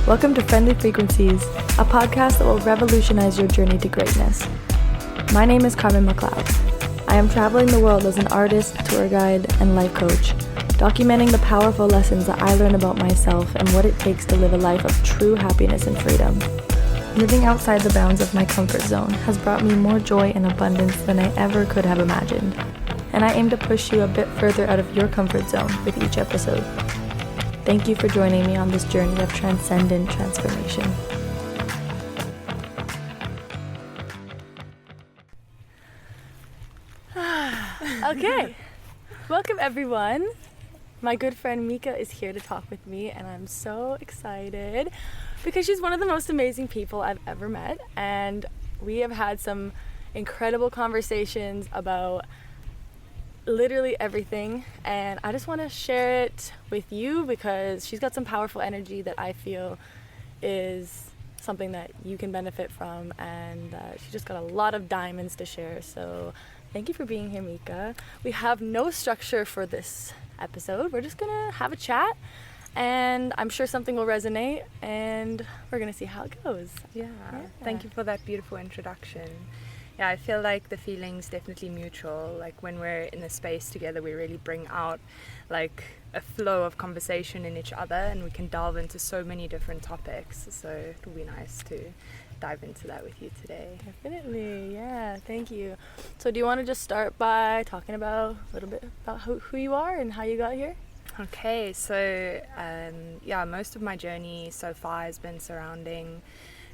Welcome to Friendly Frequencies, a podcast that will revolutionize your journey to greatness. My name is Carmen McLeod. I am traveling the world as an artist, tour guide, and life coach, documenting the powerful lessons that I learn about myself and what it takes to live a life of true happiness and freedom. Living outside the bounds of my comfort zone has brought me more joy and abundance than I ever could have imagined, and I aim to push you a bit further out of your comfort zone with each episode. Thank you for joining me on this journey of transcendent transformation. Okay, welcome everyone. My good friend Mica is here to talk with me, and I'm so excited because she's one of the most amazing people I've ever met, and we have had some incredible conversations about literally everything, and I just want to share it with you because she's got some powerful energy that I feel is something that you can benefit from, and she's just got a lot of diamonds to share. So thank you for being here, Mica. We have no structure for this episode. We're just gonna have a chat, and I'm sure something will resonate, and we're gonna see how it goes. Yeah. Thank you for that beautiful introduction. Yeah, I feel like the feeling's definitely mutual. Like when we're in a space together, we really bring out like a flow of conversation in each other, and we can delve into so many different topics. So it'll be nice to dive into that with you today. Definitely, yeah, thank you. So do you want to just start by talking about a little bit about who you are and how you got here? Okay, so most of my journey so far has been surrounding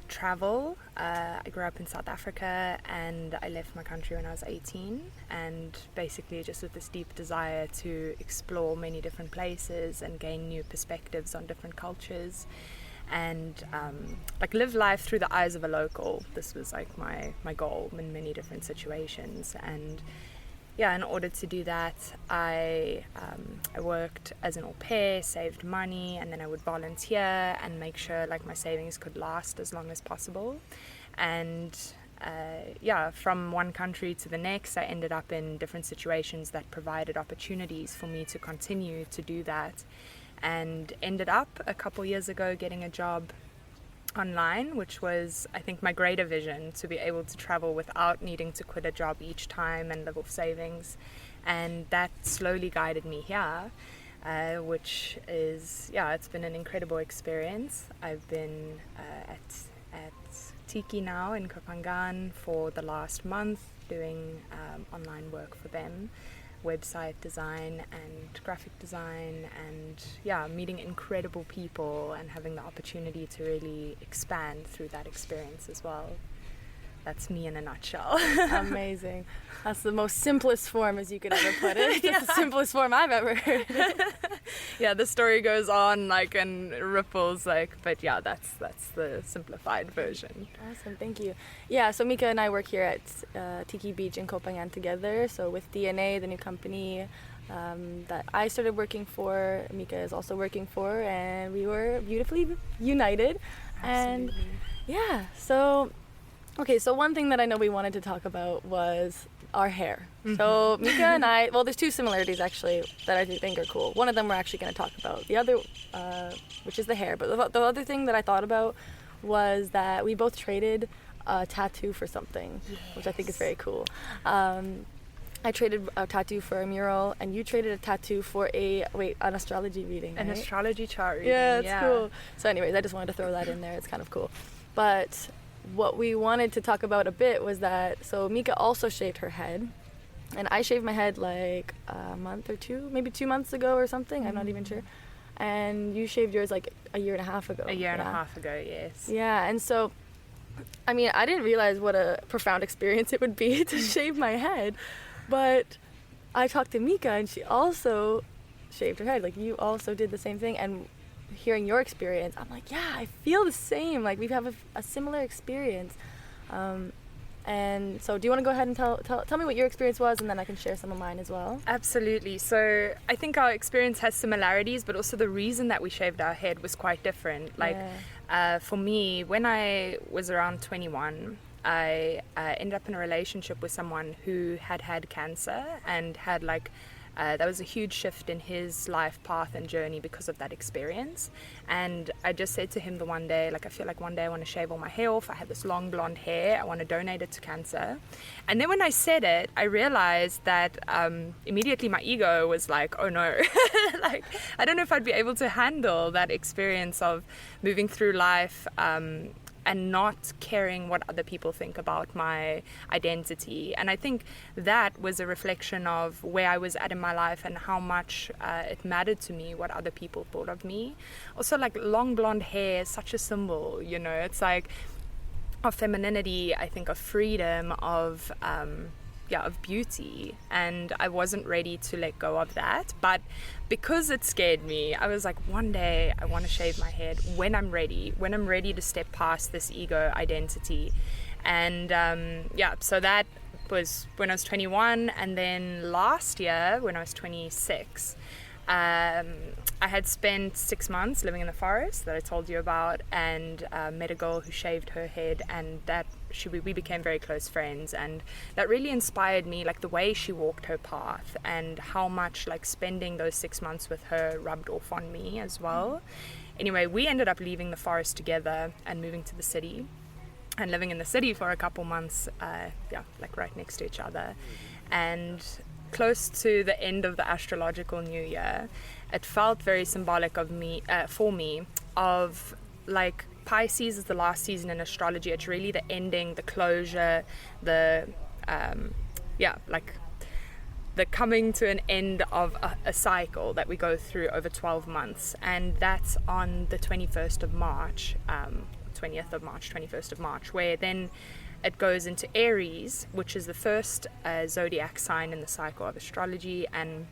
travel. I grew up in South Africa, and I left my country when I was 18, and basically just with this deep desire to explore many different places and gain new perspectives on different cultures, and live life through the eyes of a local. This was like my goal in many different situations. And yeah, in order to do that, I worked as an au pair, saved money, and then I would volunteer and make sure like my savings could last as long as possible. And from one country to the next, I ended up in different situations that provided opportunities for me to continue to do that, and ended up a couple years ago getting a job online, which was, I think, my greater vision, to be able to travel without needing to quit a job each time and live off savings. And that slowly guided me here, which is, it's been an incredible experience. I've been at Tiki now in Kopangan for the last month, doing online work for them, website design and graphic design, and meeting incredible people and having the opportunity to really expand through that experience as well. That's me in a nutshell. Amazing. That's the most simplest form as you could ever put it. That's the simplest form I've ever heard. Yeah, the story goes on and ripples but that's the simplified version. Awesome, thank you. Yeah, so Mica and I work here at Tiki Beach in Kopangan together. So with DNA, the new company that I started working for, Mica is also working for, and we were beautifully united. Absolutely. And so one thing that I know we wanted to talk about was our hair. Mm-hmm. So Mica and I, there's two similarities actually that I think are cool. One of them we're actually going to talk about. The other, which is the hair. But the other thing that I thought about was that we both traded a tattoo for something, which I think is very cool. I traded a tattoo for a mural, and you traded a tattoo for an astrology reading, An right? astrology chart reading. Yeah, it's cool. So anyways, I just wanted to throw that in there. It's kind of cool. But what we wanted to talk about a bit was that, so Mica also shaved her head, and I shaved my head like a month or two, maybe 2 months ago or something, I'm not even sure. And you shaved yours like a year and a half ago. A year and a half ago, yes. Yeah, and so, I mean, I didn't realize what a profound experience it would be to shave my head, but I talked to Mica, and she also shaved her head. Like, you also did the same thing, and hearing your experience, I'm like, yeah, I feel the same. Like, we have a similar experience. And so do you want to go ahead and tell me what your experience was, and then I can share some of mine as well? Absolutely. So I think our experience has similarities, but also the reason that we shaved our head was quite different. For me, when I was around 21, I ended up in a relationship with someone who had cancer and had That was a huge shift in his life path and journey because of that experience. And I just said to him the one day, like, I feel like one day I want to shave all my hair off. I had this long blonde hair. I want to donate it to cancer. And then when I said it, I realized that immediately my ego was like, oh no, like, I don't know if I'd be able to handle that experience of moving through life and not caring what other people think about my identity. And I think that was a reflection of where I was at in my life and how much it mattered to me what other people thought of me. Also, like, long blonde hair is such a symbol, you know, it's like of femininity, I think, of freedom, of beauty, and I wasn't ready to let go of that. But because it scared me, I was like, one day I want to shave my head when I'm ready to step past this ego identity. And so that was when I was 21. And then last year when I was 26, I had spent 6 months living in the forest that I told you about, and met a girl who shaved her head, and we became very close friends, and that really inspired me, like the way she walked her path and how much like spending those 6 months with her rubbed off on me as well. Anyway, we ended up leaving the forest together and moving to the city and living in the city for a couple months, like right next to each other. And close to the end of the astrological new year, it felt very symbolic of me, for me, of like Pisces is the last season in astrology. It's really the ending, the closure, the coming to an end of a cycle that we go through over 12 months. And that's on the 21st of March, 21st of March, where then it goes into Aries, which is the first zodiac sign in the cycle of astrology. And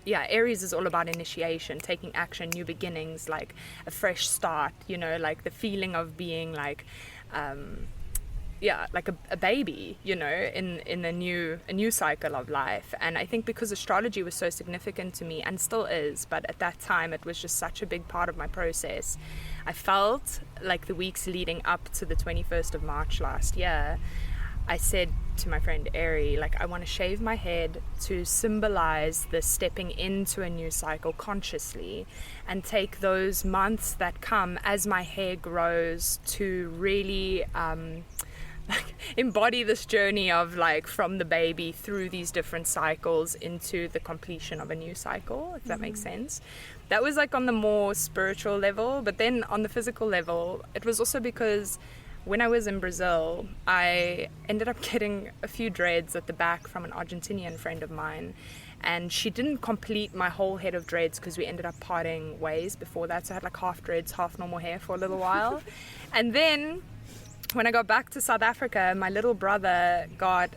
Aries is all about initiation, taking action, new beginnings, like a fresh start, you know, like the feeling of being like, like a baby, you know, in a new cycle of life. And I think because astrology was so significant to me, and still is, but at that time it was just such a big part of my process, I felt like the weeks leading up to the 21st of March last year, I said to my friend Ari, like, I want to shave my head to symbolize the stepping into a new cycle consciously, and take those months that come as my hair grows to really embody this journey of like from the baby through these different cycles into the completion of a new cycle, if that makes sense. That was like on the more spiritual level, but then on the physical level, it was also because when I was in Brazil, I ended up getting a few dreads at the back from an Argentinian friend of mine, and she didn't complete my whole head of dreads because we ended up parting ways before that. So I had like half dreads, half normal hair for a little while. And then when I got back to South Africa, my little brother got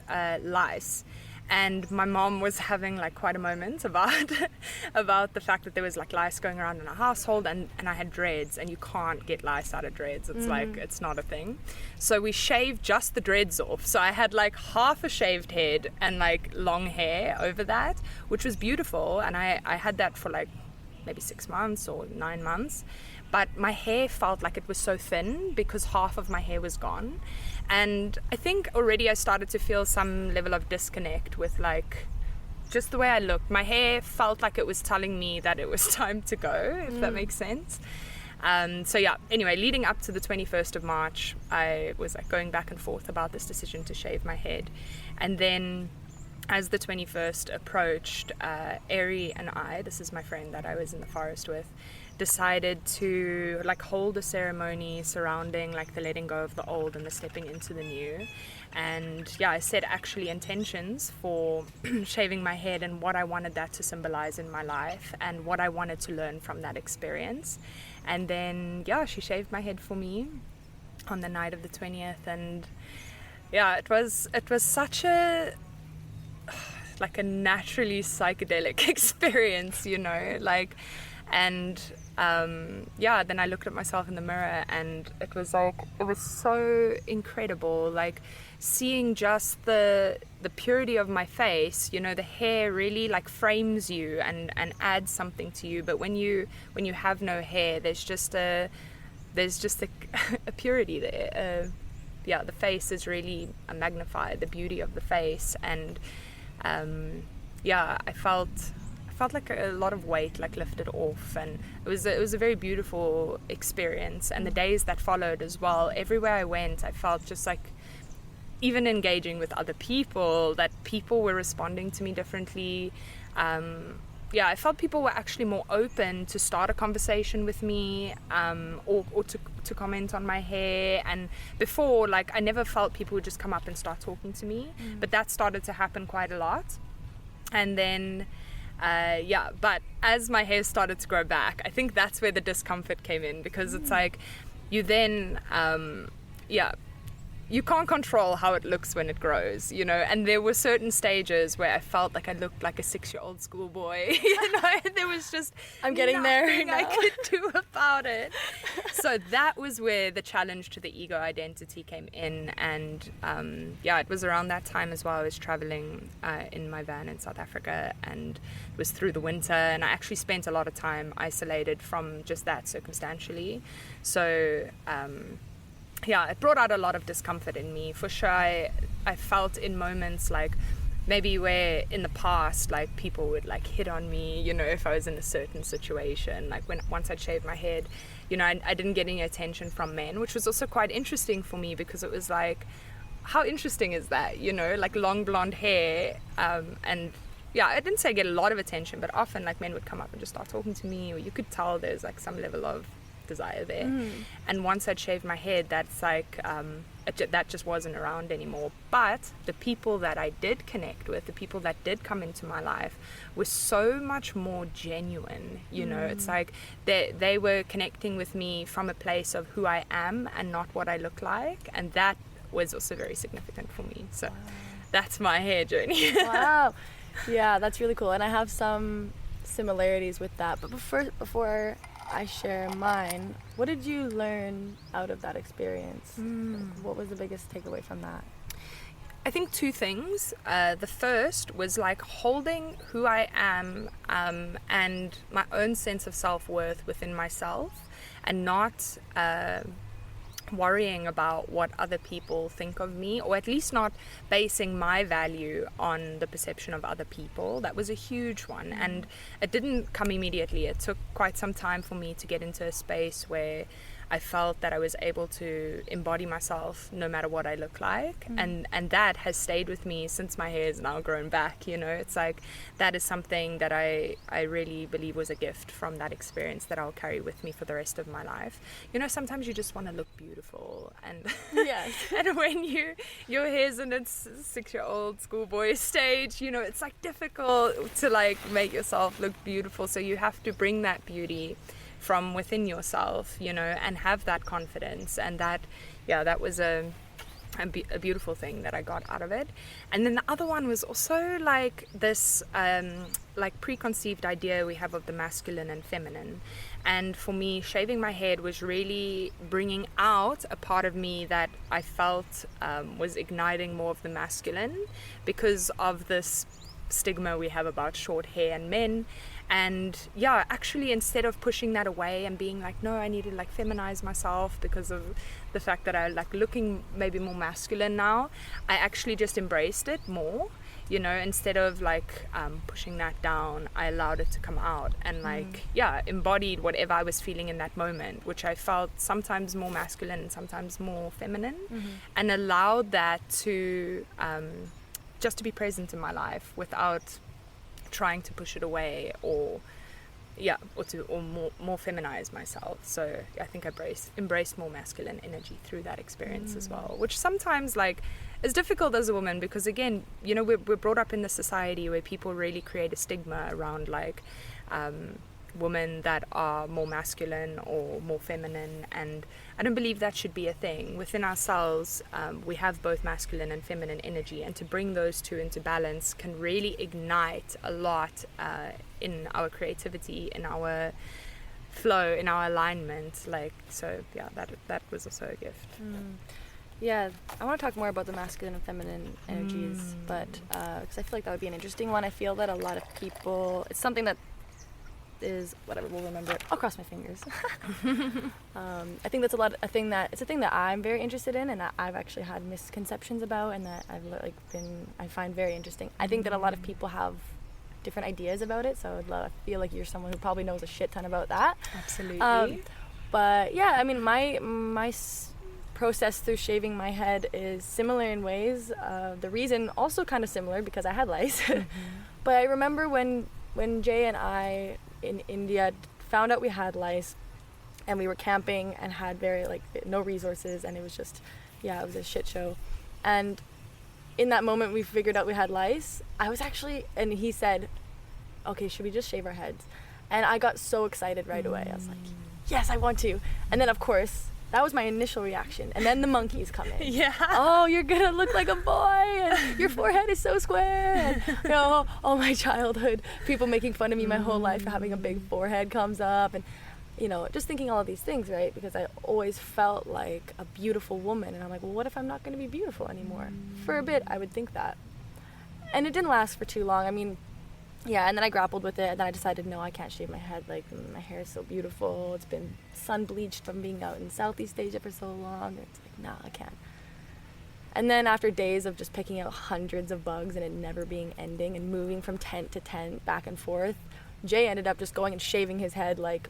lice. And my mom was having like quite a moment about the fact that there was like lice going around in our household, and I had dreads, and you can't get lice out of dreads. It's like, it's not a thing. So we shaved just the dreads off. So I had like half a shaved head and like long hair over that, which was beautiful. And I had that for like maybe 6 months or 9 months. But my hair felt like it was so thin because half of my hair was gone. And I think already I started to feel some level of disconnect with like just the way I looked. My hair felt like it was telling me that it was time to go, if that makes sense. Anyway, leading up to the 21st of March, I was like going back and forth about this decision to shave my head. And then as the 21st approached, Ari and I, this is my friend that I was in the forest with, decided to like hold a ceremony surrounding like the letting go of the old and the stepping into the new. And I set actually intentions for shaving my head and what I wanted that to symbolize in my life and what I wanted to learn from that experience. And then she shaved my head for me on the night of the 20th. And it was such a like a naturally psychedelic experience, you know, like. And then I looked at myself in the mirror, and it was so incredible, like seeing just the purity of my face. You know, the hair really like frames you and adds something to you, but when you have no hair, there's just a purity there. The face is really magnified, the beauty of the face. And yeah, I felt like a lot of weight like lifted off, and it was a very beautiful experience. And the days that followed as well, everywhere I went, I felt just like, even engaging with other people, that people were responding to me differently. Yeah, I felt people were actually more open to start a conversation with me, or to comment on my hair. And before, like, I never felt people would just come up and start talking to me, but that started to happen quite a lot. And then but as my hair started to grow back, I think that's where the discomfort came in, because it's like, you then you can't control how it looks when it grows, you know. And there were certain stages where I felt like I looked like a 6-year-old schoolboy, you know. There was just I'm getting there nothing now. I could do about it. So that was where the challenge to the ego identity came in. And it was around that time as well. I was traveling in my van in South Africa, and it was through the winter, and I actually spent a lot of time isolated from just that circumstantially. So it brought out a lot of discomfort in me. For sure, I felt in moments like maybe where in the past, like, people would like hit on me, you know, if I was in a certain situation. Like once I'd shaved my head, you know, I didn't get any attention from men, which was also quite interesting for me, because it was like, how interesting is that, you know, like long blonde hair, and yeah, I didn't say get a lot of attention, but often like men would come up and just start talking to me, or you could tell there's like some level of desire there. And once I'd shaved my head, that's like that just wasn't around anymore. But the people that I did connect with, the people that did come into my life, were so much more genuine, you know. It's like they were connecting with me from a place of who I am and not what I look like, and that was also very significant for me. So that's my hair journey. Wow. Yeah, that's really cool. And I have some similarities with that, but before I share mine, what did you learn out of that experience? What was the biggest takeaway from that? I think two things. The first was like holding who I am, and my own sense of self-worth within myself, and not worrying about what other people think of me, or at least not basing my value on the perception of other people. That was a huge one, and it didn't come immediately. It took quite some time for me to get into a space where I felt that I was able to embody myself no matter what I look like. And that has stayed with me since my hair is now grown back, you know. It's like, that is something that I really believe was a gift from that experience that I'll carry with me for the rest of my life. You know, sometimes you just want to look beautiful, and Yes. and when your hair's in its 6-year-old schoolboy stage, you know, it's like difficult to like make yourself look beautiful. So you have to bring that beauty from within yourself, you know, and have that confidence. And that was a beautiful thing that I got out of it. And then the other one was also like this like preconceived idea we have of the masculine and feminine. And for me, shaving my head was really bringing out a part of me that I felt was igniting more of the masculine, because of this stigma we have about short hair and men. And actually, instead of pushing that away and being like, no, I need to like feminize myself because of the fact that I like looking maybe more masculine now, I actually just embraced it more, you know. Instead of like pushing that down, I allowed it to come out, and like embodied whatever I was feeling in that moment, which I felt sometimes more masculine and sometimes more feminine, and allowed that to just to be present in my life without trying to push it away or more feminize myself. So I think I embraced more masculine energy through that experience as well, which sometimes like is difficult as a woman, because again, you know, we're brought up in the society where people really create a stigma around like women that are more masculine or more feminine, and I don't believe that should be a thing. Within ourselves, we have both masculine and feminine energy, and to bring those two into balance can really ignite a lot in our creativity, in our flow, in our alignment. Like, so that was also a gift. Yeah, I want to talk more about the masculine and feminine energies, but because I feel like that would be an interesting one. I feel that a lot of people, it's something that is whatever, we'll remember it. I'll cross my fingers. I think that's it's a thing that I'm very interested in, and that I've actually had misconceptions about, and that I find very interesting. I think that a lot of people have different ideas about it. So I feel like you're someone who probably knows a shit ton about that. Absolutely. But yeah, I mean, my process through shaving my head is similar in ways. The reason also kind of similar because I had lice. But I remember when Jay and I in India found out we had lice, and we were camping and had very like no resources, and it was just, yeah, it was a shit show. And in that moment we figured out we had lice. And he said, okay, should we just shave our heads? And I got so excited right away. I was like, yes, I want to. And then of course, that was my initial reaction. And then the monkeys come in. Yeah. Oh, you're gonna look like a boy, and your forehead is so square. And, you know, all my childhood, people making fun of me my whole life for having a big forehead comes up. And, you know, just thinking all of these things, right? Because I always felt like a beautiful woman. And I'm like, well, what if I'm not gonna be beautiful anymore? For a bit, I would think that. And it didn't last for too long. I mean, yeah, and then I grappled with it, and then I decided, no, I can't shave my head. Like, my hair is so beautiful. It's been sun bleached from being out in Southeast Asia for so long. It's like, no, I can't. And then after days of just picking out hundreds of bugs and it never being ending and moving from tent to tent back and forth, Jay ended up just going and shaving his head, like,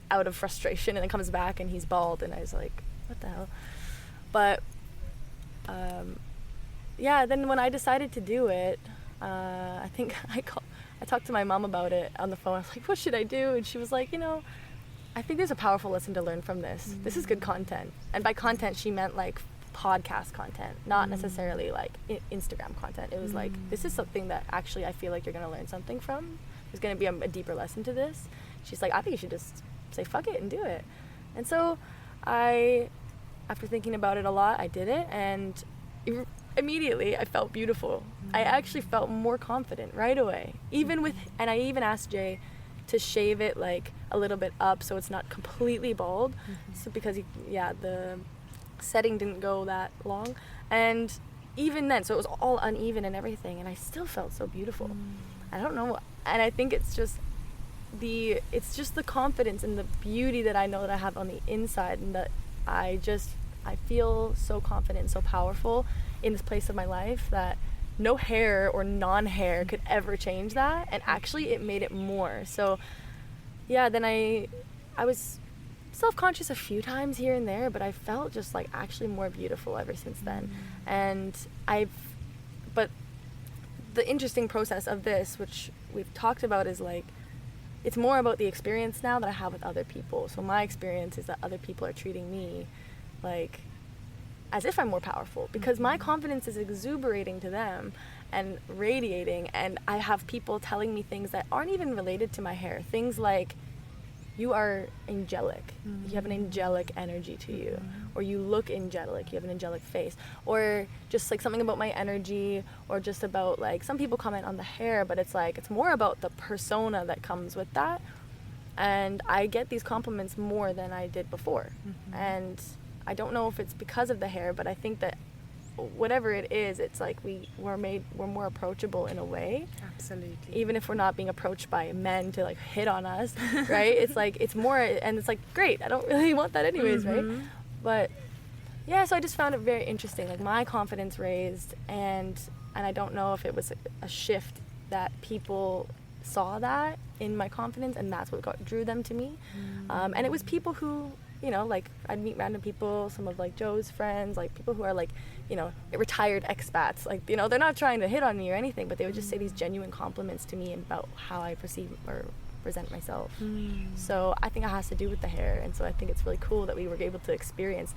out of frustration, and then comes back and he's bald, and I was like, what the hell? But, yeah, then when I decided to do it, I think I talked to my mom about it on the phone. I was like, what should I do? And she was like, you know, I think there's a powerful lesson to learn from this. This is good content. And by content, she meant like podcast content, not necessarily like Instagram content. It was like, this is something that actually I feel like you're going to learn something from. There's going to be a deeper lesson to this. She's like, I think you should just say fuck it and do it. And so after thinking about it a lot, I did it, and immediately I felt beautiful. I actually felt more confident right away. And I even asked Jay to shave it like a little bit up so it's not completely bald. So because the setting didn't go that long, and even then, so it was all uneven and everything, and I still felt so beautiful. I don't know, and I think it's just the confidence and the beauty that I know that I have on the inside, and that I feel so confident and so powerful in this place of my life that no hair or non-hair could ever change that. And actually it made it more. So yeah, then I was self-conscious a few times here and there, but I felt just like actually more beautiful ever since then. And but the interesting process of this, which we've talked about, is like, it's more about the experience now that I have with other people. So my experience is that other people are treating me like as if I'm more powerful, because my confidence is exuberating to them and radiating, and I have people telling me things that aren't even related to my hair. Things like, you are angelic, you have an angelic energy to you, or you look angelic, you have an angelic face, or just like something about my energy, or just about like, some people comment on the hair, but it's like, it's more about the persona that comes with that. And I get these compliments more than I did before. And I don't know if it's because of the hair, but I think that whatever it is, it's like we're more approachable in a way. Absolutely. Even if we're not being approached by men to like hit on us, right? It's like, it's more, and it's like, great, I don't really want that anyways, right? But yeah, so I just found it very interesting. Like, my confidence raised, and I don't know if it was a shift that people saw that in my confidence, and that's what drew them to me. And it was people who, you know, like, I'd meet random people, some of like Joe's friends, like people who are like, you know, retired expats, like, you know, they're not trying to hit on me or anything, but they would just say these genuine compliments to me about how I perceive or present myself. So I think it has to do with the hair, and so I think it's really cool that we were able to experience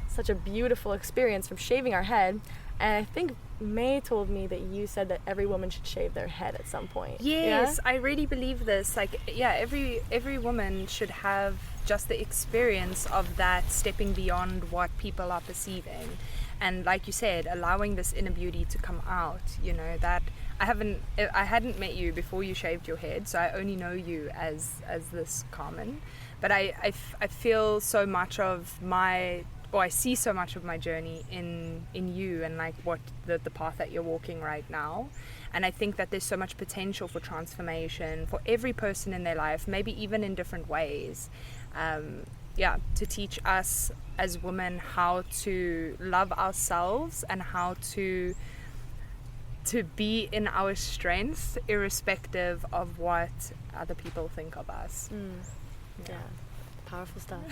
such a beautiful experience from shaving our head. And I think May told me that you said that every woman should shave their head at some point. Yes, yeah? I really believe this. Like, yeah, every woman should have just the experience of that, stepping beyond what people are perceiving. And like you said, allowing this inner beauty to come out, you know, that I hadn't met you before you shaved your head, so I only know you as this Carmen. But I feel so much of I see so much of my journey in you, and like what the path that you're walking right now. And I think that there's so much potential for transformation for every person in their life, maybe even in different ways. To teach us as women how to love ourselves and how to to be in our strengths irrespective of what other people think of us. Yeah. Powerful stuff.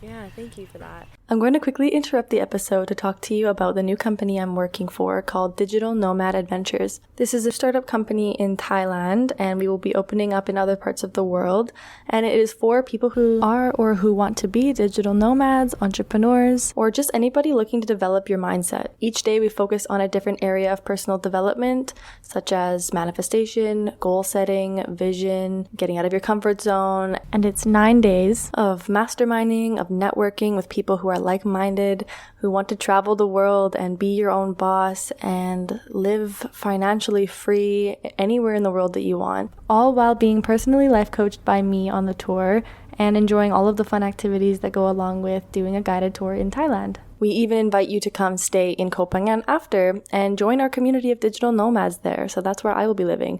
Yeah, thank you for that. I'm going to quickly interrupt the episode to talk to you about the new company I'm working for called Digital Nomad Adventures. This is a startup company in Thailand, and we will be opening up in other parts of the world. And it is for people who are or who want to be digital nomads, entrepreneurs, or just anybody looking to develop your mindset. Each day we focus on a different area of personal development, such as manifestation, goal setting, vision, getting out of your comfort zone. And it's 9 days of masterminding, of networking with people who are like-minded, who want to travel the world and be your own boss and live financially free anywhere in the world that you want, all while being personally life coached by me on the tour and enjoying all of the fun activities that go along with doing a guided tour in Thailand. We even invite you to come stay in Koh Phangan after and join our community of digital nomads there. So that's where I will be living.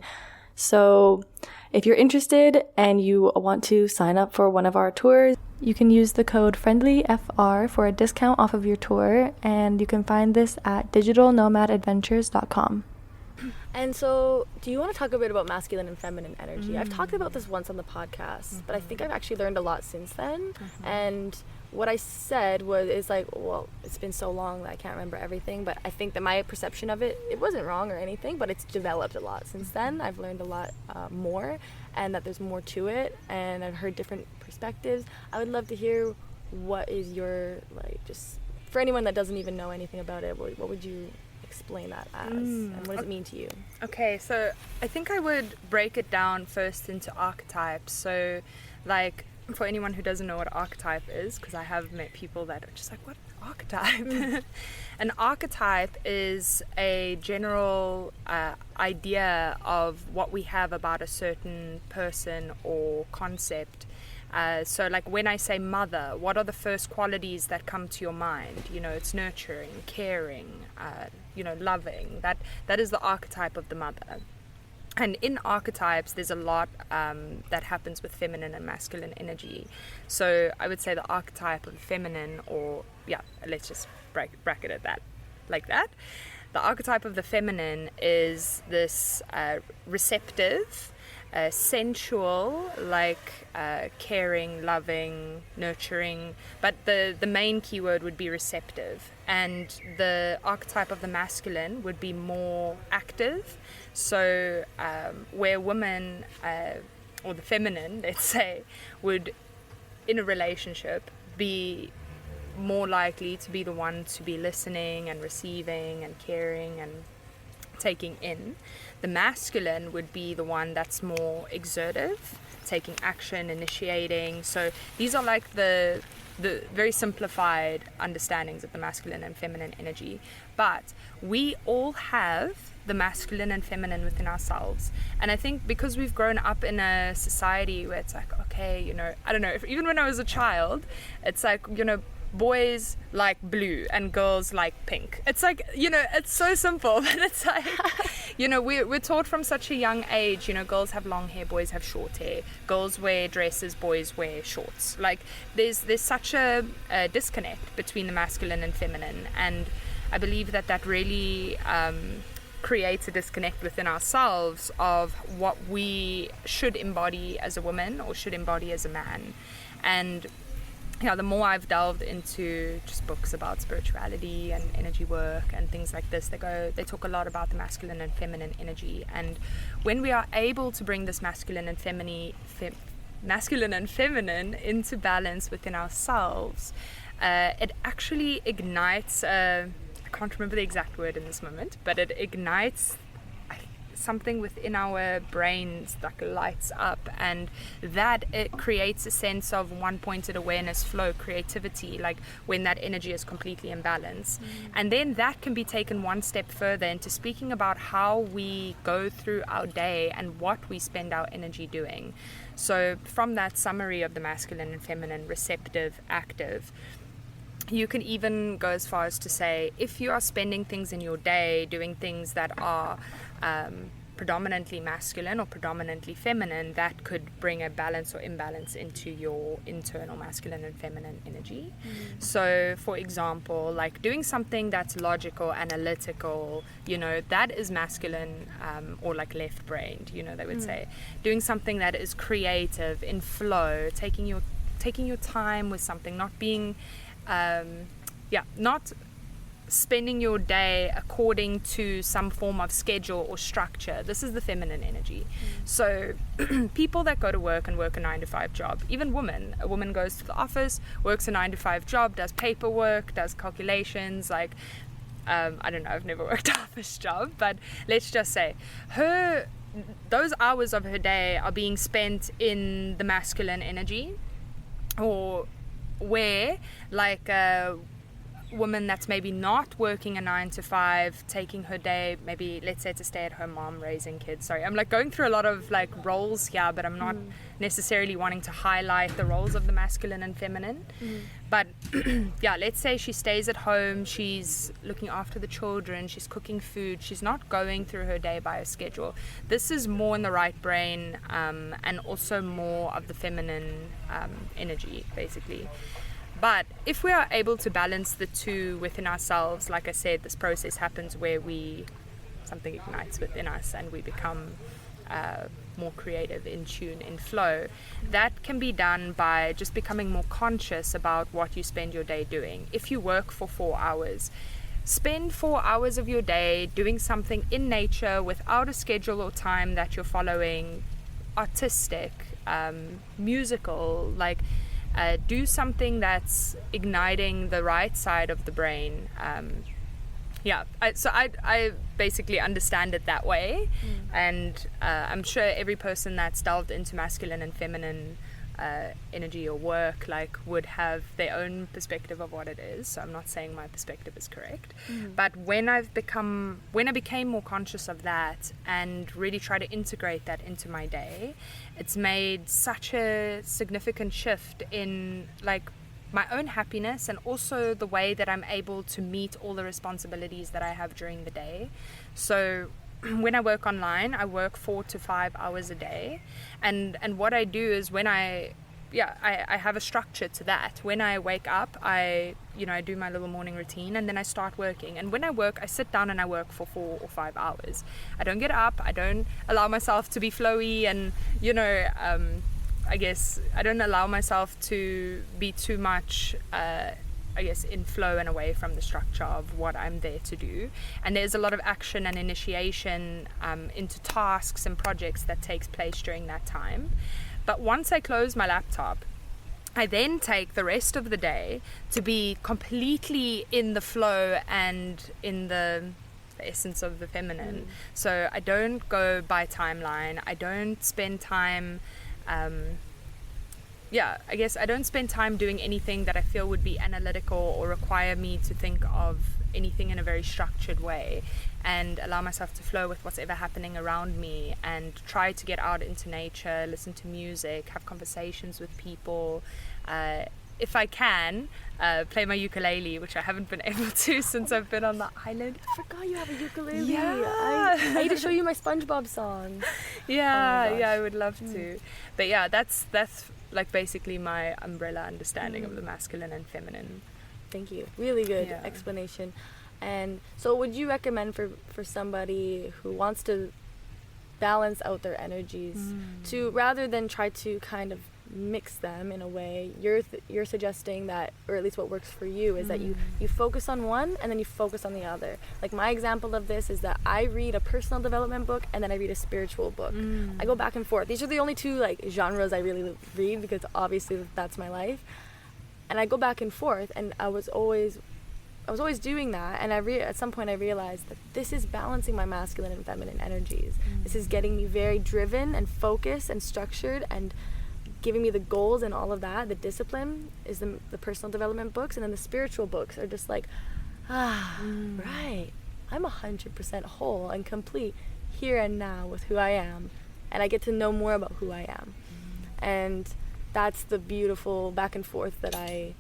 So if you're interested and you want to sign up for one of our tours, you can use the code FRIENDLYFR for a discount off of your tour, and you can find this at digitalnomadadventures.com. And so, do you want to talk a bit about masculine and feminine energy? I've talked about this once on the podcast, but I think I've actually learned a lot since then. And what I said is like, well, it's been so long that I can't remember everything, but I think that my perception of it wasn't wrong or anything, but it's developed a lot since then. I've learned a lot more, and that there's more to it, and I've heard different perspectives. I would love to hear what is your, like, just for anyone that doesn't even know anything about it, what would you explain that as, and what does it mean to you? Okay, so I think I would break it down first into archetypes. So, like, for anyone who doesn't know what archetype is, because I have met people that are just like, what archetype? An archetype is a general idea of what we have about a certain person or concept. So like when I say mother, what are the first qualities that come to your mind? You know, it's nurturing, caring, loving. That is the archetype of the mother. And in archetypes, there's a lot that happens with feminine and masculine energy. So I would say the archetype of feminine, let's just bracket it like that. The archetype of the feminine is this receptive, sensual, caring, loving, nurturing. But the main keyword would be receptive. And the archetype of the masculine would be more active. So where women, or the feminine, let's say, would, in a relationship, be more likely to be the one to be listening and receiving and caring and taking in. The masculine would be the one that's more exertive, taking action, initiating. So these are like the very simplified understandings of the masculine and feminine energy. But we all have the masculine and feminine within ourselves. And I think because we've grown up in a society where it's like, okay, I don't know, even when I was a child, it's like, boys like blue and girls like pink. It's like, it's so simple, but it's like, we're taught from such a young age, girls have long hair, boys have short hair. Girls wear dresses, boys wear shorts. Like, there's such a disconnect between the masculine and feminine. And I believe that really creates a disconnect within ourselves of what we should embody as a woman or should embody as a man. And the more I've delved into just books about spirituality and energy work and things like this, they talk a lot about the masculine and feminine energy. And when we are able to bring this masculine and feminine into balance within ourselves, it actually ignites, I can't remember the exact word in this moment, but it ignites something within our brains that lights up, and that it creates a sense of one-pointed awareness, flow, creativity, like when that energy is completely in balance. And then that can be taken one step further into speaking about how we go through our day and what we spend our energy doing. So from that summary of the masculine and feminine, receptive, active, you can even go as far as to say, if you are spending things in your day doing things that are predominantly masculine or predominantly feminine, that could bring a balance or imbalance into your internal masculine and feminine energy. So for example, like doing something that's logical, analytical, that is masculine, or like left-brained, they would say. Doing something that is creative, in flow, taking your time with something, not being not spending your day according to some form of schedule or structure. This is the feminine energy. So people that go to work and work a 9-to-5 job, even a woman goes to the office, works a 9-to-5 job, does paperwork, does calculations, like I don't know, I've never worked an office job, but let's just say those hours of her day are being spent in the masculine energy, or where like woman that's maybe not working a 9-to-5, taking her day, maybe let's say it's a stay-at-home mom raising kids. Sorry, I'm like going through a lot of like roles here, but I'm not necessarily wanting to highlight the roles of the masculine and feminine. But let's say she stays at home, she's looking after the children, she's cooking food, she's not going through her day by a schedule. This is more in the right brain, and also more of the feminine energy, basically. But if we are able to balance the two within ourselves, like I said, this process happens where something ignites within us and we become more creative, in tune, in flow. That can be done by just becoming more conscious about what you spend your day doing. If you work for 4 hours, spend 4 hours of your day doing something in nature without a schedule or time that you're following, artistic, musical, like do something that's igniting the right side of the brain. I basically understand it that way, and I'm sure every person that's delved into masculine and feminine energy or work would have their own perspective of what it is. So I'm not saying my perspective is correct, but when I became more conscious of that and really try to integrate that into my day, it's made such a significant shift in my own happiness, and also the way that I'm able to meet all the responsibilities that I have during the day. So when I work online, I work 4 to 5 hours a day, and what I do is when I have a structure to that. When I wake up, I do my little morning routine, and then I start working. And when I work, I sit down and I work for 4 or 5 hours. I don't get up, I don't allow myself to be flowy, and I guess I don't allow myself to be too much in flow and away from the structure of what I'm there to do. And there's a lot of action and initiation into tasks and projects that takes place during that time. But once I close my laptop, I then take the rest of the day to be completely in the flow and in the essence of the feminine. So I don't go by timeline. I don't spend time I don't spend time doing anything that I feel would be analytical or require me to think of anything in a very structured way, and allow myself to flow with what's ever happening around me, and try to get out into nature, listen to music, have conversations with people. If I can, play my ukulele, which I haven't been able to since I've been on the island. I forgot you have a ukulele. Yeah. I need to show you my SpongeBob song. I would love to. But that's basically my umbrella understanding of the masculine and feminine. Thank you. Really good explanation. And so would you recommend for somebody who wants to balance out their energies to, rather than try to kind of mix them in a way, you're suggesting that, or at least what works for you, is that you focus on one and then you focus on the other? Like my example of this is that I read a personal development book and then I read a spiritual book. I go back and forth. These are the only two genres I really read, because obviously that's my life, and I go back and forth, and I was always doing that, and at some point I realized that this is balancing my masculine and feminine energies. This is getting me very driven and focused and structured, and giving me the goals and all of that. The discipline is the personal development books, and then the spiritual books are just right, I'm 100% whole and complete here and now with who I am, and I get to know more about who I am. And that's the beautiful back and forth that I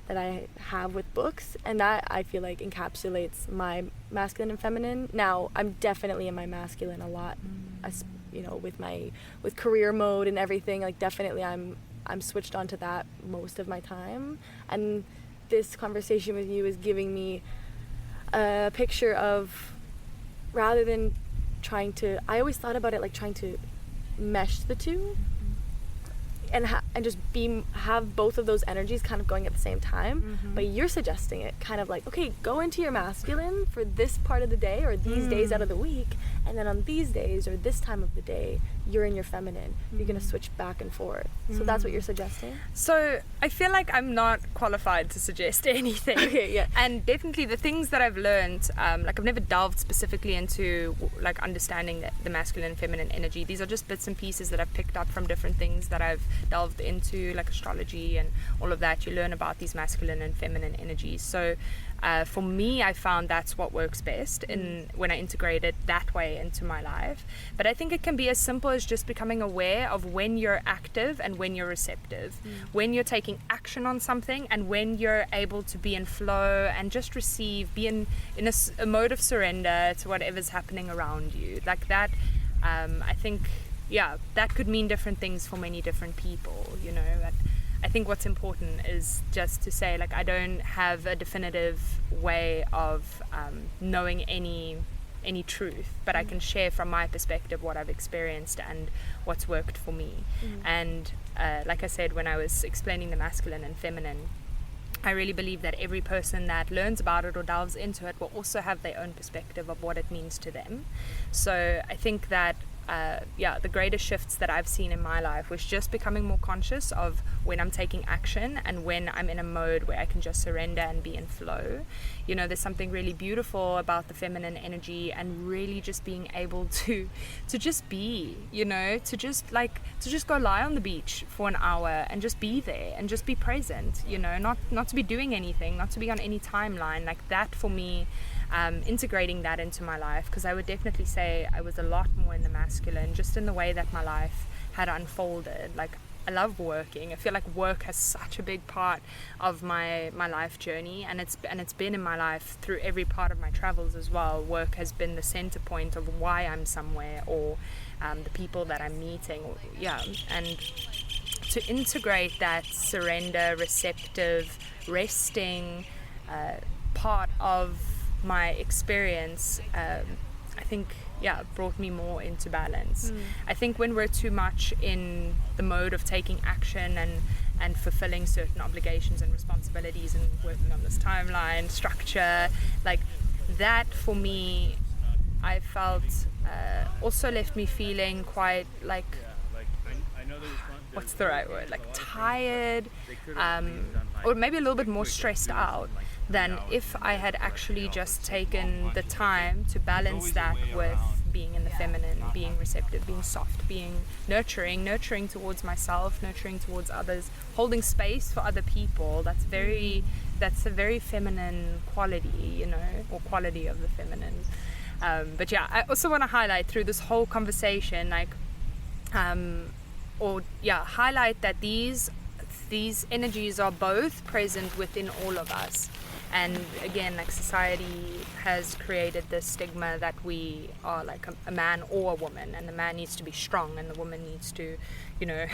that I have with books, and that I feel like encapsulates my masculine and feminine. Now I'm definitely in my masculine a lot, as you know, with career mode and everything. Like definitely I'm switched onto that most of my time, and this conversation with you is giving me a picture of, rather than trying to, I always thought about it like trying to mesh the two and just have both of those energies kind of going at the same time. But you're suggesting it kind of like, okay, go into your masculine for this part of the day or these days out of the week, and then on these days or this time of the day you're in your feminine. You're going to switch back and forth. So that's what you're suggesting? So I feel like I'm not qualified to suggest anything. Okay, yeah. And definitely the things that I've learned, like I've never delved specifically into like understanding the masculine and feminine energy. These are just bits and pieces that I've picked up from different things that I've delved into, like astrology and all of that. You learn about these masculine and feminine energies. So for me, I found that's what works best when I integrate it that way into my life. But I think it can be as simple as just becoming aware of when you're active and when you're receptive, when you're taking action on something and when you're able to be in flow and just receive, be in a mode of surrender to whatever's happening around you. Like that, I think, yeah, that could mean different things for many different people, you know. I think what's important is just to say, like, I don't have a definitive way of knowing any truth, but I can share from my perspective what I've experienced and what's worked for me. And like I said, when I was explaining the masculine and feminine, I really believe that every person that learns about it or delves into it will also have their own perspective of what it means to them. So I think that the greatest shifts that I've seen in my life was just becoming more conscious of when I'm taking action and when I'm in a mode where I can just surrender and be in flow. You know, there's something really beautiful about the feminine energy and really just being able to just be, you know, to just go lie on the beach for an hour and just be there and just be present, you know, not to be doing anything, not to be on any timeline. Like that for me, integrating that into my life, because I would definitely say I was a lot more in the masculine, just in the way that my life had unfolded. Like I love working. I feel like work has such a big part of my life journey, and it's been in my life through every part of my travels as well. Work has been the center point of why I'm somewhere, or the people that I'm meeting, and to integrate that surrender, receptive, resting part of my experience, I think brought me more into balance. I think when we're too much in the mode of taking action and fulfilling certain obligations and responsibilities and working on this timeline structure, like that for me, I felt also left me feeling quite like, what's the right word, like tired, or maybe a little bit more stressed out than if I had actually just taken the time to balance that with being in the feminine, being receptive, being soft, being nurturing towards myself, nurturing towards others, holding space for other people. That's a very feminine quality, you know, or quality of the feminine. But yeah, I also want to highlight through this whole conversation, like, highlight that these energies are both present within all of us. And again, like society has created this stigma that we are like a man or a woman, and the man needs to be strong and the woman needs to, you know,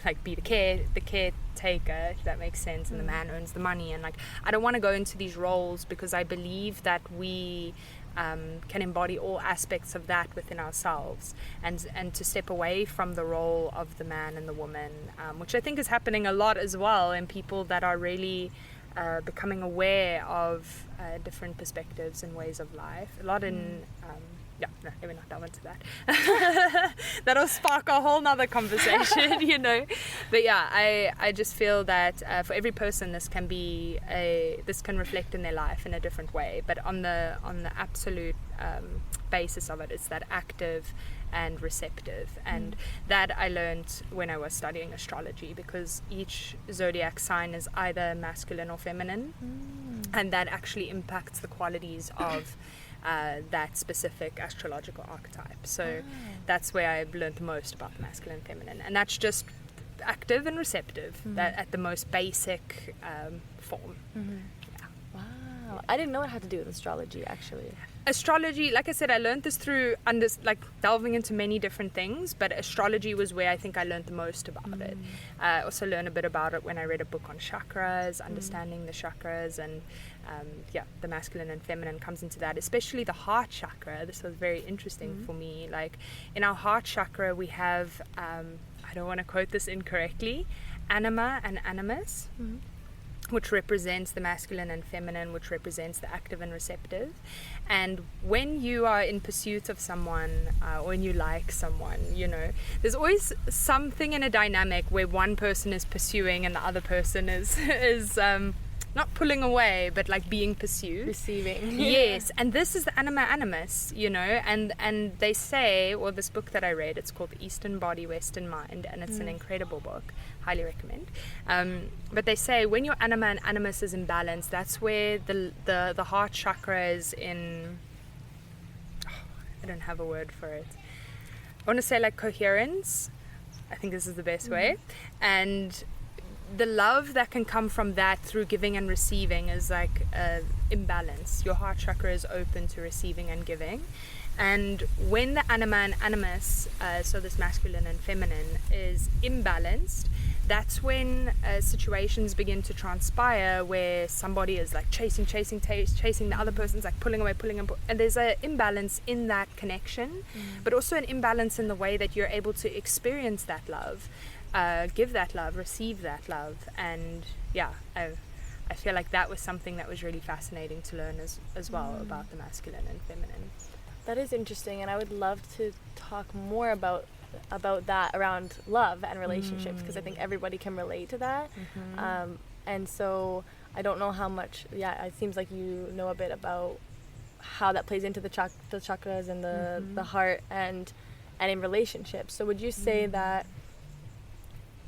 like be the caretaker, if that makes sense, and the man earns the money. And like, I don't want to go into these roles because I believe that we can embody all aspects of that within ourselves, and to step away from the role of the man and the woman, which I think is happening a lot as well in people that are really becoming aware of different perspectives and ways of life. A lot in maybe not delve into that. That'll spark a whole nother conversation, you know. But yeah, I just feel that for every person this can reflect in their life in a different way. But on the absolute basis of it, it's that active and receptive, and that I learned when I was studying astrology, because each zodiac sign is either masculine or feminine, and that actually impacts the qualities of that specific astrological archetype. So that's where I've learned the most about the masculine and feminine, and that's just active and receptive, that at the most basic form. Wow, I didn't know it had to do with astrology, actually. Astrology, like I said, I learned this through delving into many different things, but astrology was where I think I learned the most about it. I also learned a bit about it when I read a book on chakras, understanding the chakras, and the masculine and feminine comes into that, especially the heart chakra. This was very interesting for me. Like in our heart chakra, we have, I don't want to quote this incorrectly, anima and animus, which represents the masculine and feminine, which represents the active and receptive. And when you are in pursuit of someone, or when you like someone, you know, there's always something in a dynamic where one person is pursuing and the other person is not pulling away, but like being pursued. Receiving. Yes, and this is the anima animus, you know, and they say, or this book that I read, it's called The Eastern Body, Western Mind, and it's an incredible book, highly recommend. But they say when your anima and animus is in balance, that's where the heart chakra is in, I don't have a word for it. I want to say like coherence. I think this is the best way. And the love that can come from that through giving and receiving is like imbalance. Your heart chakra is open to receiving and giving. And when the anima and animus, so this masculine and feminine, is imbalanced, that's when situations begin to transpire where somebody is like chasing, the other person's like pulling away, and there's an imbalance in that connection, but also an imbalance in the way that you're able to experience that love, give that love, receive that love. And I feel like that was something that was really fascinating to learn as well about the masculine and feminine. That is interesting, and I would love to talk more about that around love and relationships, because I think everybody can relate to that. And so I don't know how much, it seems like you know a bit about how that plays into the chakras and the heart and in relationships. So would you say that,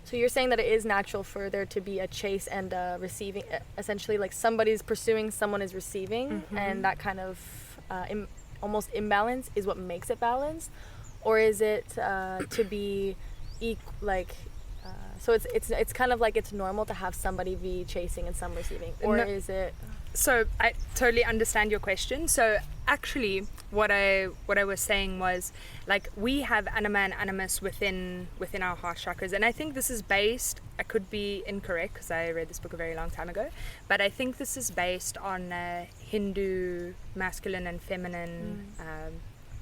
so you're saying that it is natural for there to be a chase and a receiving, essentially like somebody's pursuing, someone is receiving, and that kind of almost imbalance is what makes it balanced? Or is it to be so it's kind of like it's normal to have somebody be chasing and some receiving, or is it? So I totally understand your question. So actually what I was saying was, like, we have anima and animus within our heart chakras, and I think this is based, I could be incorrect because I read this book a very long time ago, but I think this is based on Hindu masculine and feminine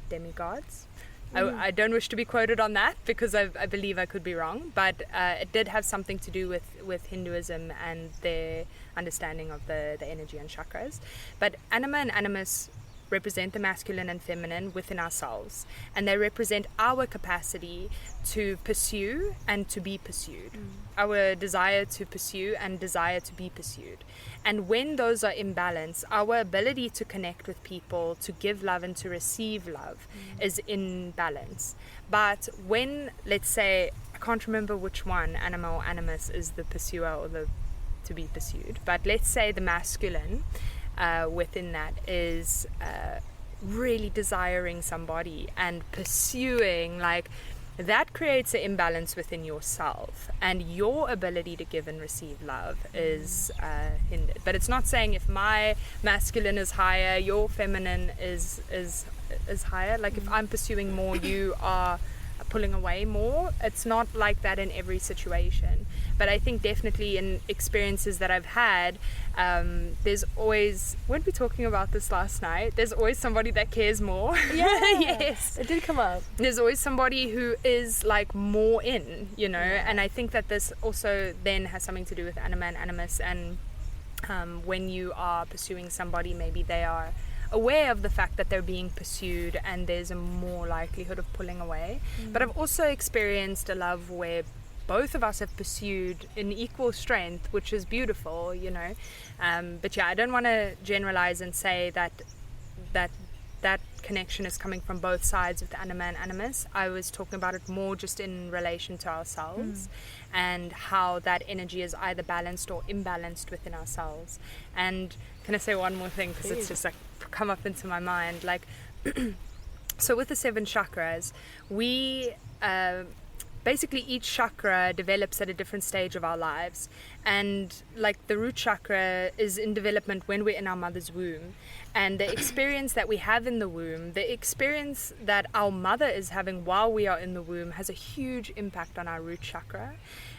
demigods. I don't wish to be quoted on that because I believe I could be wrong, but it did have something to do with Hinduism and their understanding of the energy and chakras. But anima and animus represent the masculine and feminine within ourselves, and they represent our capacity to pursue and to be pursued, our desire to pursue and desire to be pursued. And when those are in balance, our ability to connect with people, to give love and to receive love is in balance. But when, let's say, I can't remember which one, anima or animus, is the pursuer or the to be pursued, but let's say the masculine within that is really desiring somebody and pursuing, like, that creates an imbalance within yourself, and your ability to give and receive love is hindered. But it's not saying if my masculine is higher, your feminine is higher. Like, if I'm pursuing more, you are pulling away more. It's not like that in every situation. But I think definitely in experiences that I've had, there's always, weren't we talking about this last night? There's always somebody that cares more. Yeah. Yes. It did come up. There's always somebody who is like more in, you know, and I think that this also then has something to do with anima and animus, and when you are pursuing somebody, maybe they are aware of the fact that they're being pursued and there's a more likelihood of pulling away. But I've also experienced a love where both of us have pursued in equal strength, which is beautiful, you know. But yeah, I don't want to generalize and say that connection is coming from both sides with anima and animus. I was talking about it more just in relation to ourselves and how that energy is either balanced or imbalanced within ourselves. And can I say one more thing, because it's just like come up into my mind, like so with the 7 chakras, we basically each chakra develops at a different stage of our lives. And like the root chakra is in development when we're in our mother's womb. And the experience that we have in the womb, the experience that our mother is having while we are in the womb, has a huge impact on our root chakra.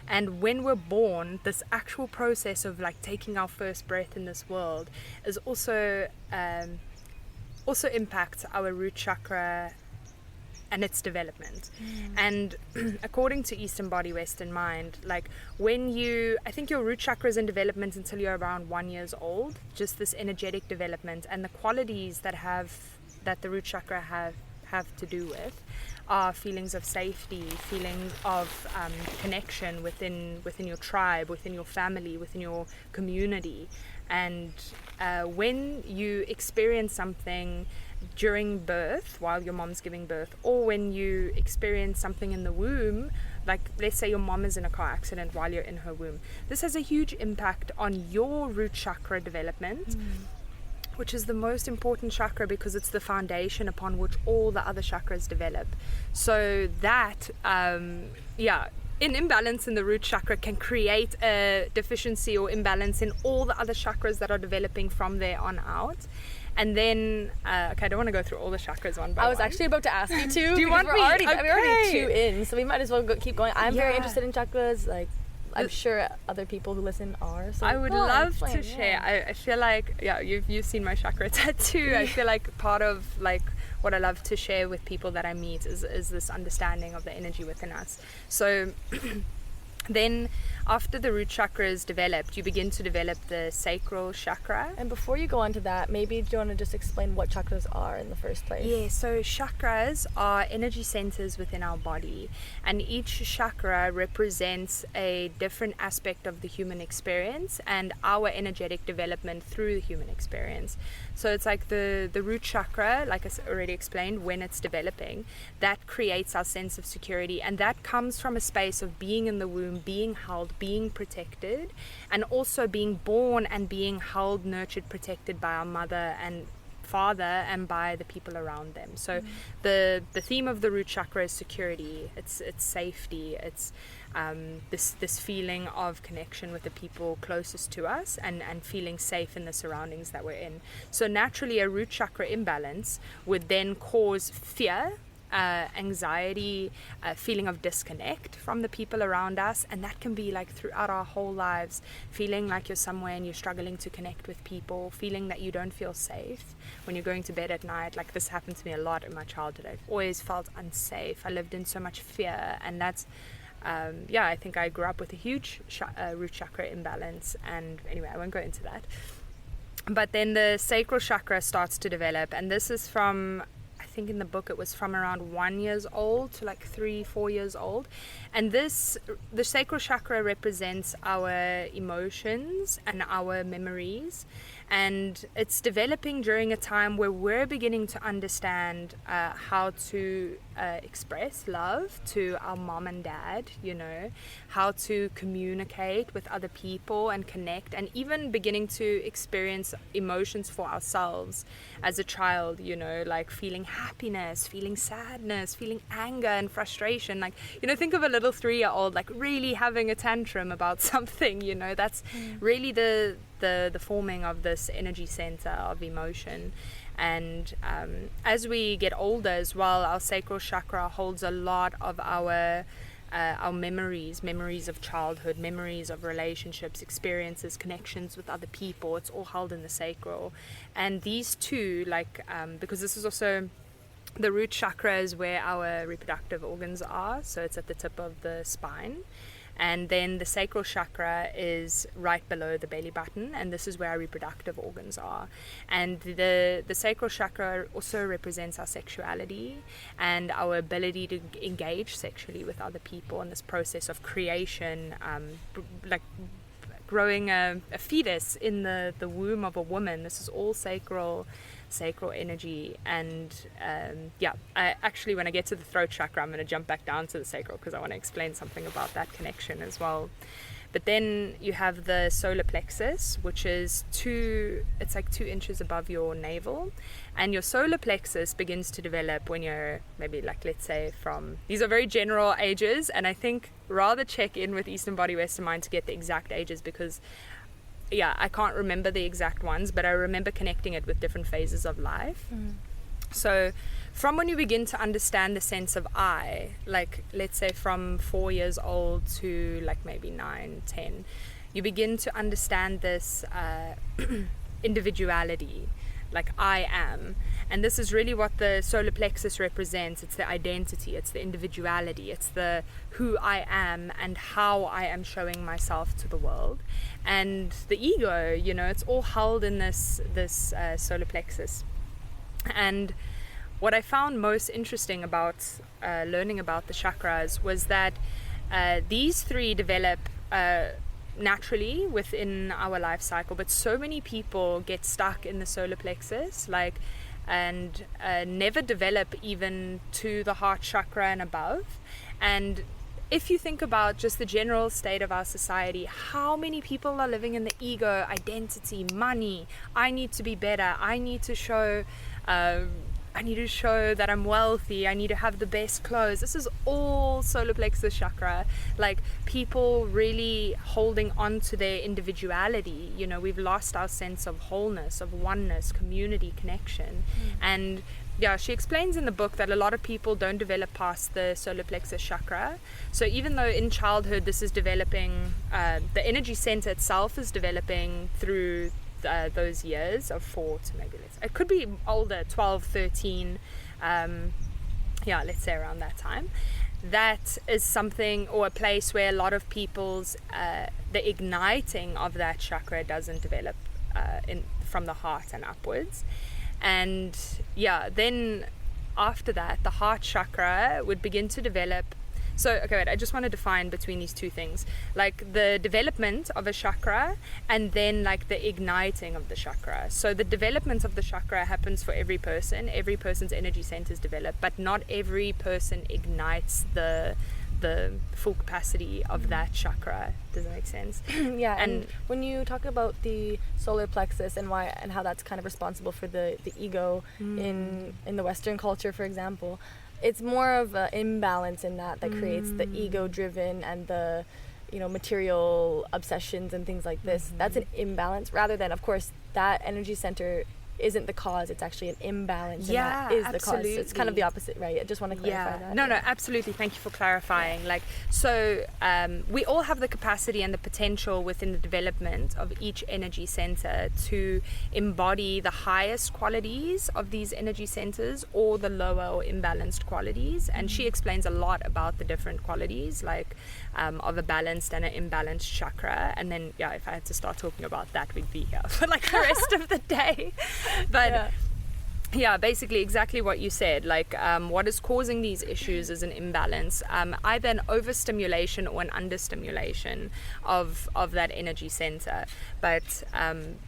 And when we're born, this actual process of like taking our first breath in this world is also impacts our root chakra and its development. And according to Eastern Body, Western Mind, like I think your root chakra is in development until you're around 1 year old, just this energetic development, and the qualities that the root chakra have to do with are feelings of safety, feelings of connection within your tribe, within your family, within your community. And when you experience something during birth, while your mom's giving birth, or when you experience something in the womb, like let's say your mom is in a car accident while you're in her womb, this has a huge impact on your root chakra development, which is the most important chakra because it's the foundation upon which all the other chakras develop. So that, an imbalance in the root chakra can create a deficiency or imbalance in all the other chakras that are developing from there on out. And then, I don't want to go through all the chakras one by one. I was actually about to ask you to. Do you want me? We're already 2 in, so we might as well keep going. I'm very interested in chakras. Like, I'm sure other people who listen are. So I would love to share. I feel like, you've seen my chakra tattoo. I feel like part of like what I love to share with people that I meet is this understanding of the energy within us. So then after the root chakra is developed, you begin to develop the sacral chakra. And before you go on to that, maybe do you want to just explain what chakras are in the first place? Yeah, so chakras are energy centers within our body, and each chakra represents a different aspect of the human experience and our energetic development through the human experience. So it's like the root chakra, like I already explained, when it's developing, that creates our sense of security, and that comes from a space of being in the womb, being held, being protected, and also being born and being held, nurtured, protected by our mother and father and by the people around them. So the theme of the root chakra is security, it's safety, it's this feeling of connection with the people closest to us and feeling safe in the surroundings that we're in. So naturally a root chakra imbalance would then cause fear, anxiety, a feeling of disconnect from the people around us, and that can be like throughout our whole lives, feeling like you're somewhere and you're struggling to connect with people, feeling that you don't feel safe when you're going to bed at night. Like this happened to me a lot in my childhood. I've always felt unsafe. I lived in so much fear, and that's I think I grew up with a huge root chakra imbalance. And anyway, I won't go into that. But then the sacral chakra starts to develop, and this is from, I think in the book it was from around 1 year old to like 3-4 years old. And the sacral chakra represents our emotions and our memories, and it's developing during a time where we're beginning to understand how to express love to our mom and dad, how to communicate with other people and connect, and even beginning to experience emotions for ourselves as a child, like feeling happiness, feeling sadness, feeling anger and frustration. Like, think of a little 3-year-old like really having a tantrum about something, that's really the forming of this energy center of emotion. And as we get older as well, our sacral chakra holds a lot of our memories of childhood, memories of relationships, experiences, connections with other people. It's all held in the sacral. And these two, because this is also, the root chakra is where our reproductive organs are, so it's at the tip of the spine. And then the sacral chakra is right below the belly button, and this is where our reproductive organs are. And the sacral chakra also represents our sexuality and our ability to engage sexually with other people in this process of creation, like growing a fetus in the womb of a woman. This is all sacral energy. And when I get to the throat chakra, I'm going to jump back down to the sacral because I want to explain something about that connection as well. But then you have the solar plexus, which is it's like 2 inches above your navel. And your solar plexus begins to develop when you're maybe, like, let's say these are very general ages, and I think rather check in with Eastern Body, Western Mind to get the exact ages, because I can't remember the exact ones, but I remember connecting it with different phases of life. So from when you begin to understand the sense of I, like, let's say from 4 years old to like maybe 9, 10, you begin to understand this individuality, like I am. And this is really what the solar plexus represents. It's the identity, it's the individuality, it's the who I am and how I am showing myself to the world. And the ego, you know, it's all held in this solar plexus. And what I found most interesting about learning about the chakras was that these 3 develop naturally within our life cycle, but so many people get stuck in the solar plexus, and never develop even to the heart chakra and above. And if you think about just the general state of our society, how many people are living in the ego, identity, money, I need to be better, I need to show that I'm wealthy, I need to have the best clothes. This is all solar plexus chakra, like people really holding on to their individuality. You know, we've lost our sense of wholeness, of oneness, community, connection. And she explains in the book that a lot of people don't develop past the solar plexus chakra. So even though in childhood this is developing, the energy center itself is developing through those years of 4 to maybe, it could be older, 12, 13, let's say around that time. That is something, or a place where a lot of people's the igniting of that chakra doesn't develop from the heart and upwards. And then after that, the heart chakra would begin to develop. So, okay, wait, I just want to define between these 2 things, like the development of a chakra and then like the igniting of the chakra. So the development of the chakra happens for every person. Every person's energy centers develop, but not every person ignites the full capacity of that chakra. Does that make sense? And when you talk about the solar plexus and how that's kind of responsible for the ego in the Western culture, for example, it's more of an imbalance in that creates the ego driven and the, you know, material obsessions and things like this. That's an imbalance, rather than, of course, that energy center isn't the cause, it's actually an imbalance, and that is absolutely. The cause. So it's kind of the opposite, right? I just want to clarify that. No, absolutely. Thank you for clarifying. We all have the capacity and the potential within the development of each energy center to embody the highest qualities of these energy centers or the lower or imbalanced qualities. And she explains a lot about the different qualities, of a balanced and an imbalanced chakra. And then, if I had to start talking about that, we'd be here for the rest of the day. But basically exactly what you said, what is causing these issues is an imbalance, either an overstimulation or an understimulation of that energy center. But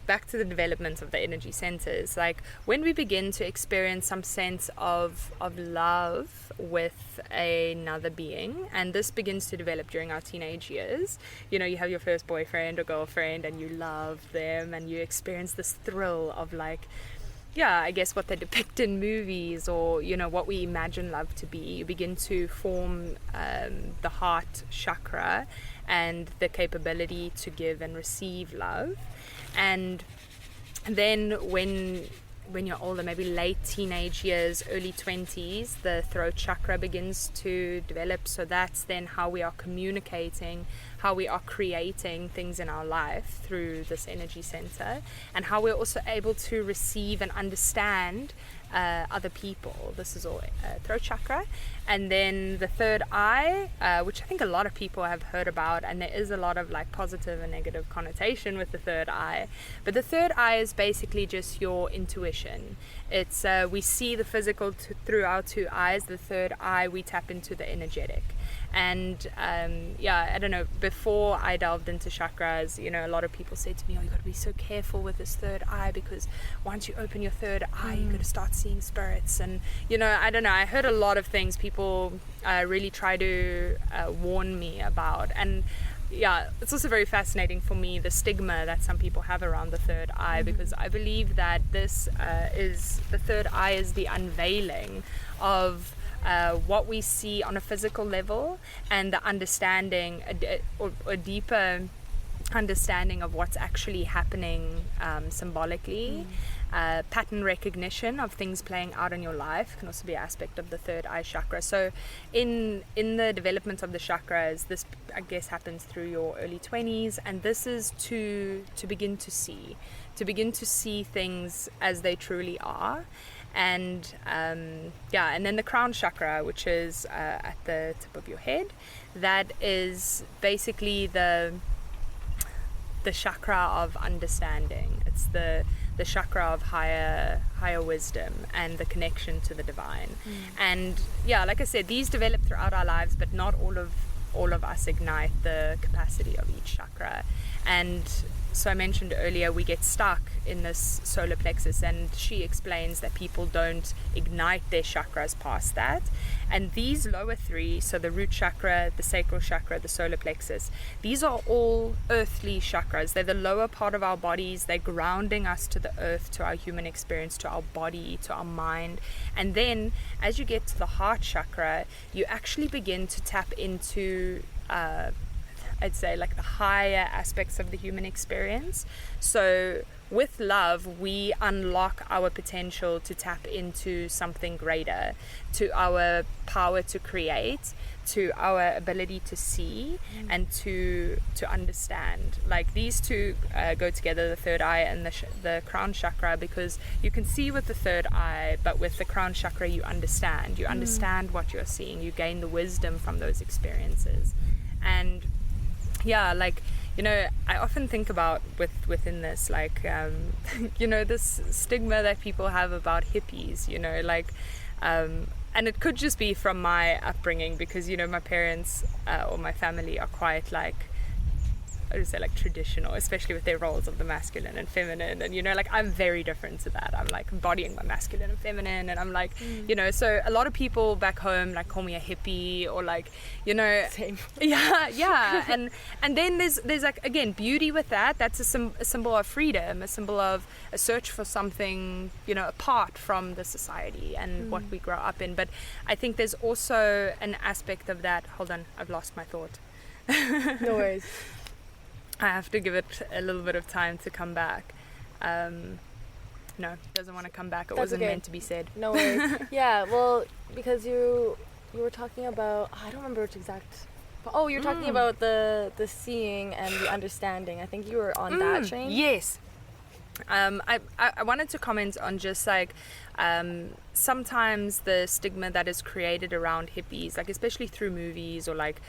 back to the development of the energy centers, when we begin to experience some sense of love with another being, and this begins to develop during our teenage years, you know, you have your first boyfriend or girlfriend and you love them and you experience this thrill of I guess what they depict in movies, or, you know, what we imagine love to be. You begin to form the heart chakra and the capability to give and receive love. And then when you're older, maybe late teenage years, early 20s, the throat chakra begins to develop. So that's then how we are communicating, how we are creating things in our life through this energy center, and how we're also able to receive and understand other people. This is all throat chakra. And then the third eye, which I think a lot of people have heard about, and there is a lot of positive and negative connotation with the third eye, but the third eye is basically just your intuition. It's we see the physical through our 2 eyes. The third eye, we tap into the energetic. And I don't know, before I delved into chakras, you know, a lot of people say to me, you got to be so careful with this third eye, because once you open your third eye, you're going to start seeing spirits. And, you know, I don't know, I heard a lot of things people really try to warn me about. And yeah, it's also very fascinating for me, the stigma that some people have around the third eye, because I believe that this is, the third eye is the unveiling of what we see on a physical level, and the understanding, or a deeper understanding of what's actually happening symbolically. Pattern recognition of things playing out in your life can also be an aspect of the third eye chakra. So in the development of the chakras, this, I guess, happens through your early 20s, and this is to begin to see things as they truly are. And and then the crown chakra, which is at the tip of your head, that is basically the chakra of understanding. It's the chakra of higher wisdom and the connection to the divine. And yeah, like I said, these develop throughout our lives, but not all of us ignite the capacity of each chakra. And so I mentioned earlier, we get stuck in this solar plexus, and she explains that people don't ignite their chakras past that. And these lower three, so the root chakra, the sacral chakra, the solar plexus, these are all earthly chakras. They're the lower part of our bodies. They're grounding us to the earth, to our human experience, to our body, to our mind. And then as you get to the heart chakra, you actually begin to tap into I'd say like the higher aspects of the human experience. So with love, we unlock our potential to tap into something greater, to our power to create, to our ability to see and to understand. Like these two go together, the third eye and the crown chakra, because you can see with the third eye, but with the crown chakra you understand what you're seeing. You gain the wisdom from those experiences. And yeah, like, you know, I often think about within this, like, you know, this stigma that people have about hippies, you know, like, and it could just be from my upbringing, because, you know, my parents or my family are quite like, I would say, like traditional, especially with their roles of the masculine and feminine. And, you know, like I'm very different to that. I'm like embodying my masculine and feminine, and I'm like, you know, so a lot of people back home like call me a hippie, or like, you know, Same. yeah. And then there's like, again, beauty with that. That's a symbol of freedom, a symbol of a search for something, you know, apart from the society and what we grow up in. But I think there's also an aspect of that. Hold on, I've lost my thought. No worries. I have to give it a little bit of time to come back. No, it doesn't want to come back. It wasn't meant to be said. No worries. Yeah, well, because you were talking about, I don't remember which exact. Oh, you were talking about the seeing and the understanding. I think you were on that train. Yes. I wanted to comment on just like sometimes the stigma that is created around hippies, like especially through movies or like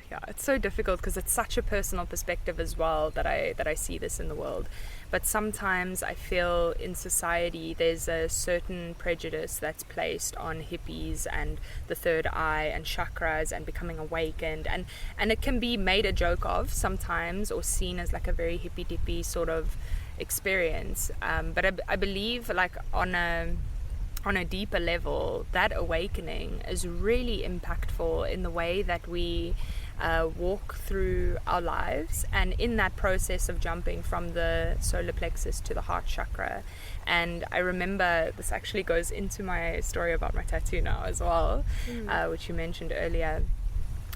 yeah, it's so difficult because it's such a personal perspective as well that I see this in the world. But sometimes I feel in society there's a certain prejudice that's placed on hippies and the third eye and chakras and becoming awakened, and it can be made a joke of sometimes, or seen as like a very hippy dippy sort of experience. But I believe like on a deeper level, that awakening is really impactful in the way that we walk through our lives, and in that process of jumping from the solar plexus to the heart chakra. And I remember this actually goes into my story about my tattoo now as well, which you mentioned earlier.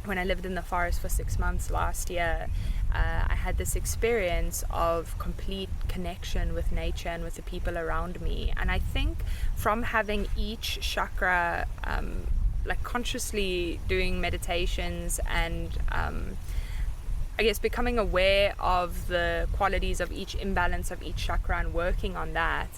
When I lived in the forest for 6 months last year, I had this experience of complete connection with nature and with the people around me. And I think from having each chakra, like consciously doing meditations and I guess becoming aware of the qualities of each imbalance of each chakra and working on that,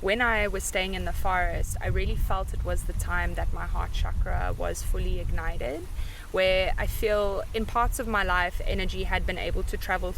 when I was staying in the forest, I really felt it was the time that my heart chakra was fully ignited, where I feel in parts of my life energy had been able to travel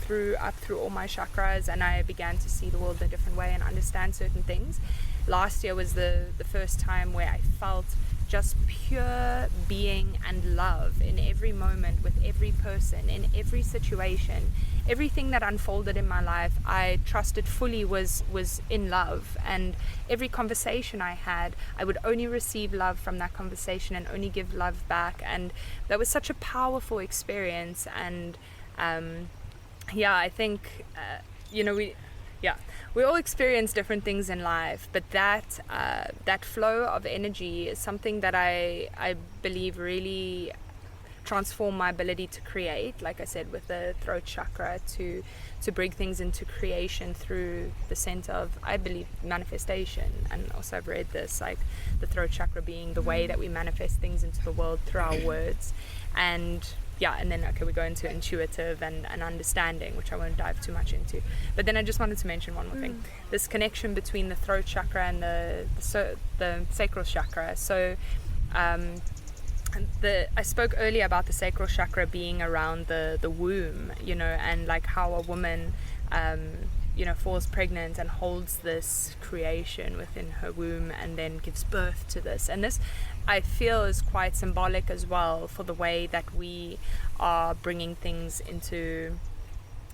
up through all my chakras, and I began to see the world in a different way and understand certain things. Last year was the first time where I felt just pure being and love in every moment, with every person, in every situation. Everything that unfolded in my life, I trusted fully was in love, and every conversation I had, I would only receive love from that conversation and only give love back. And that was such a powerful experience. And I think we all experience different things in life, but that flow of energy is something that I believe really transformed my ability to create, like I said, with the throat chakra, to bring things into creation through the center of, I believe, manifestation. And also I've read this, like the throat chakra being the way that we manifest things into the world through our words. And then we go into intuitive and understanding, which I won't dive too much into. But then I just wanted to mention one more thing: this connection between the throat chakra and the sacral chakra. So I spoke earlier about the sacral chakra being around the womb, and like how a woman falls pregnant and holds this creation within her womb and then gives birth to this. And this, I feel, is quite symbolic as well for the way that we are bringing things into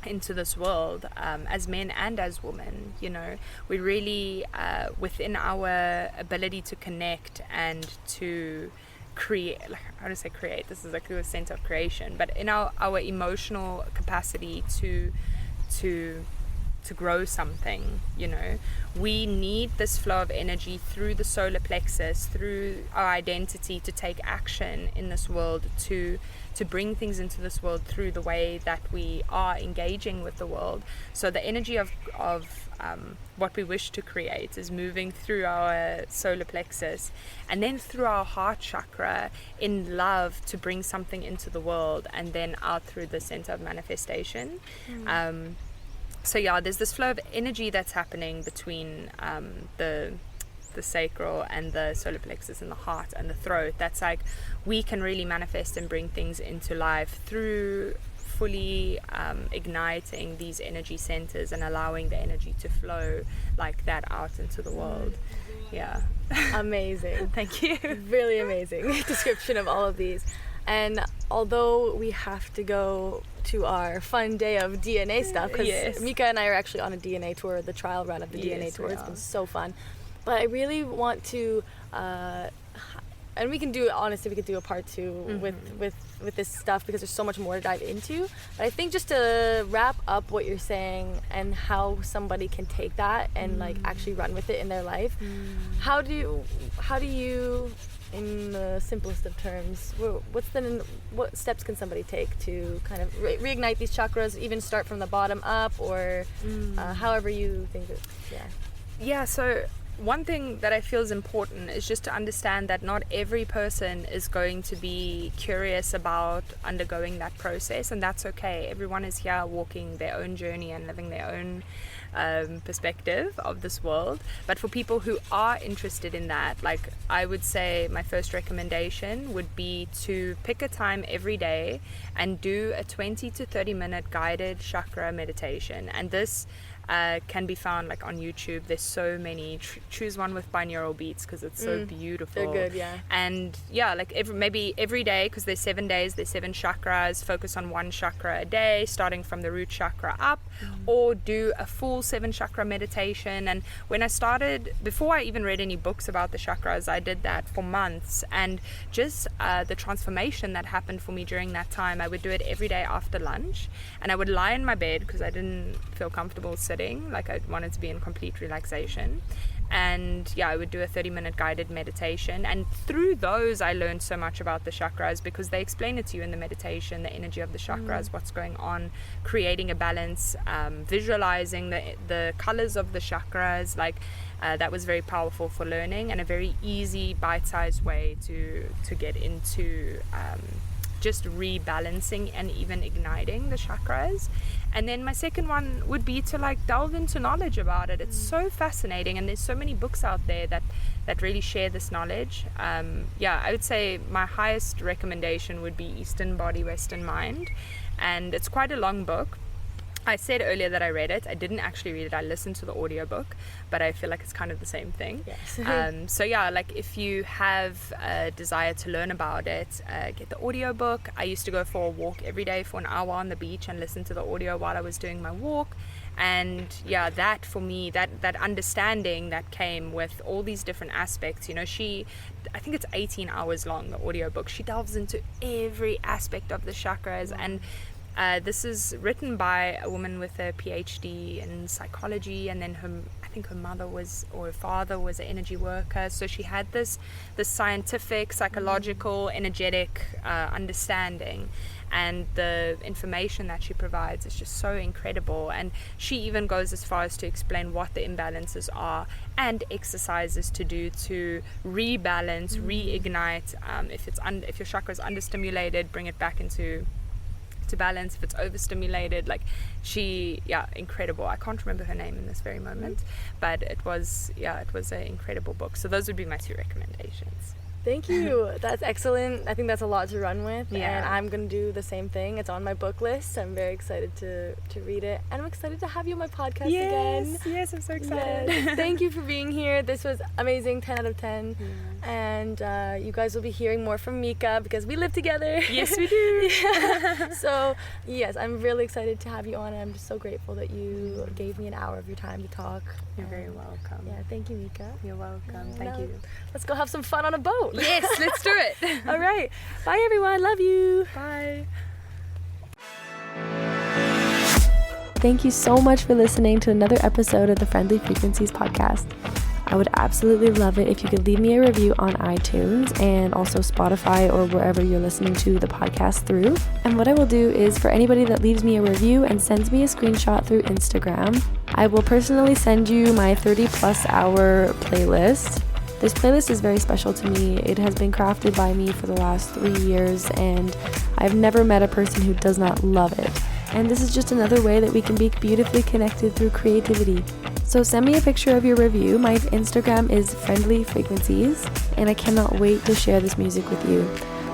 this world, as men and as women. We really, within our ability to connect and to create, this is like the sense of creation, but in our emotional capacity to grow something, we need this flow of energy through the solar plexus, through our identity, to take action in this world, to bring things into this world through the way that we are engaging with the world. So the energy of what we wish to create is moving through our solar plexus and then through our heart chakra in love to bring something into the world, and then out through the center of manifestation. There's this flow of energy that's happening between the sacral and the solar plexus and the heart and the throat. That's like we can really manifest and bring things into life through fully igniting these energy centers and allowing the energy to flow like that out into the world. Amazing. Thank you. Really amazing description of all of these. And although we have to go to our fun day of DNA stuff, because Mica and I are actually on a DNA tour, the trial run of the DNA tour. It's been so fun. But I really want to, and we can do, honestly, we could do a part 2 with this stuff, because there's so much more to dive into. But I think just to wrap up what you're saying and how somebody can take that and like actually run with it in their life, how do you, in the simplest of terms, what steps can somebody take to kind of reignite these chakras, even start from the bottom up, or however you think that, so one thing that I feel is important is just to understand that not every person is going to be curious about undergoing that process, and that's okay. Everyone is here walking their own journey and living their own perspective of this world. But for people who are interested in that, like, I would say my first recommendation would be to pick a time every day and do a 20 to 30 minute guided chakra meditation. And this can be found like on YouTube. There's so many. Choose one with binaural beats because it's so beautiful. They're good, yeah. And like maybe every day, because there's 7 days, there's 7 chakras. Focus on one chakra a day, starting from the root chakra up, or do a full 7 chakra meditation. And when I started, before I even read any books about the chakras, I did that for months, and just the transformation that happened for me during that time. I would do it every day after lunch, and I would lie in my bed because I didn't feel comfortable sitting. Like, I wanted to be in complete relaxation, and I would do a 30-minute guided meditation. And through those I learned so much about the chakras, because they explain it to you in the meditation, the energy of the chakras, what's going on, creating a balance, visualizing the colors of the chakras. Like that was very powerful for learning, and a very easy bite-sized way to get into just rebalancing and even igniting the chakras. And then my second one would be to like delve into knowledge about it. It's so fascinating, and there's so many books out there that really share this knowledge. I would say my highest recommendation would be Eastern Body, Western Mind, and it's quite a long book. I said earlier that I read it. I didn't actually read it. I listened to the audiobook, but I feel like it's kind of the same thing. Yes. So yeah, like if you have a desire to learn about it, get the audiobook. I used to go for a walk every day for an hour on the beach and listen to the audio while I was doing my walk. And yeah, that for me, that understanding that came with all these different aspects, you know, I think it's 18 hours long, the audiobook. She delves into every aspect of the chakras. And this is written by a woman with a PhD in psychology, and then I think her mother or her father was an energy worker. So she had this scientific, psychological, energetic understanding, and the information that she provides is just so incredible. And she even goes as far as to explain what the imbalances are and exercises to do to rebalance, reignite. If your chakra is understimulated, bring it back into balance. If it's overstimulated, incredible. I can't remember her name in this very moment, but it was an incredible book. So those would be my 2 recommendations. Thank you. That's excellent. I think that's a lot to run with. Yeah. And I'm going to do the same thing. It's on my book list. I'm very excited to read it. And I'm excited to have you on my podcast again. Yes, I'm so excited. Yes. Thank you for being here. This was amazing, 10 out of 10. And you guys will be hearing more from Mica because we live together. Yes, we do. So, yes, I'm really excited to have you on. And I'm just so grateful that you gave me an hour of your time to talk. You're very welcome. Yeah, thank you, Mica. You're welcome. Thank you. Let's go have some fun on a boat. Yes, let's do it. All right. Bye, everyone. Love you. Bye. Thank you so much for listening to another episode of the Friendly Frequencies podcast. I would absolutely love it if you could leave me a review on iTunes and also Spotify or wherever you're listening to the podcast through. And what I will do is, for anybody that leaves me a review and sends me a screenshot through Instagram, I will personally send you my 30+ hour playlist. This playlist is very special to me. It has been crafted by me for the last 3 years, and I've never met a person who does not love it. And this is just another way that we can be beautifully connected through creativity. So send me a picture of your review. My Instagram is Friendly Frequencies, and I cannot wait to share this music with you.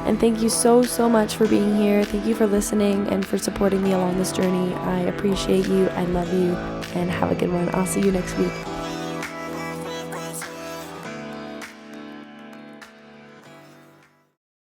And thank you so much for being here. Thank you for listening and for supporting me along this journey. I appreciate you. I love you, and have a good one. I'll see you next week.